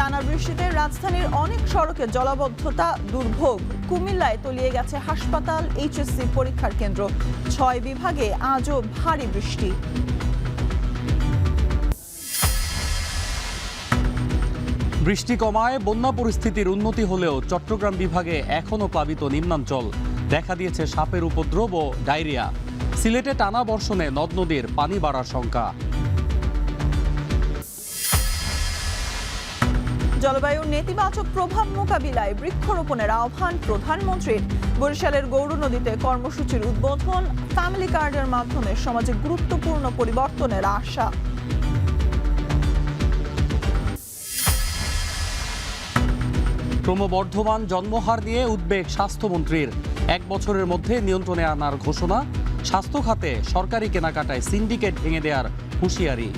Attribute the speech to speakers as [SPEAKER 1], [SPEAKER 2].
[SPEAKER 1] টানা বৃষ্টিতে রাজধানীর অনেক সড়কে জলাবদ্ধতা দুর্ভোগ। কুমিল্লায় তলিয়ে গেছে হাসপাতাল, এইচএসসি পরীক্ষার কেন্দ্র। 6 বিভাগে আজও ভারী বৃষ্টি।
[SPEAKER 2] বৃষ্টি কমায় বন্যা পরিস্থিতির উন্নতি হলেও চট্টগ্রাম বিভাগে এখনও প্লাবিত নিম্নাঞ্চল। দেখা দিয়েছে সাপের উপদ্রব ও ডায়রিয়া। সিলেটে টানা বর্ষণে নদ নদীর পানি বাড়ার শঙ্কা।
[SPEAKER 1] জলবায়ুর নেতিবাচক প্রভাব মোকাবিলায় বৃক্ষরোপণের আহ্বান প্রধানমন্ত্রীর। বরিশালের গৌর নদীতে কর্মসূচির উদ্বোধন। ফ্যামিলি কার্ডের মাধ্যমে সমাজে গুরুত্বপূর্ণ পরিবর্তনের আশা।
[SPEAKER 2] ক্রমবর্ধমান জন্মহার নিয়ে উদ্বেগ স্বাস্থ্যমন্ত্রীর। 1 বছরের মধ্যে নিয়ন্ত্রণে আনার ঘোষণা। স্বাস্থ্য খাতে সরকারি কেনাকাটায় সিন্ডিকেট ভেঙে দেওয়ার হুঁশিয়ারি।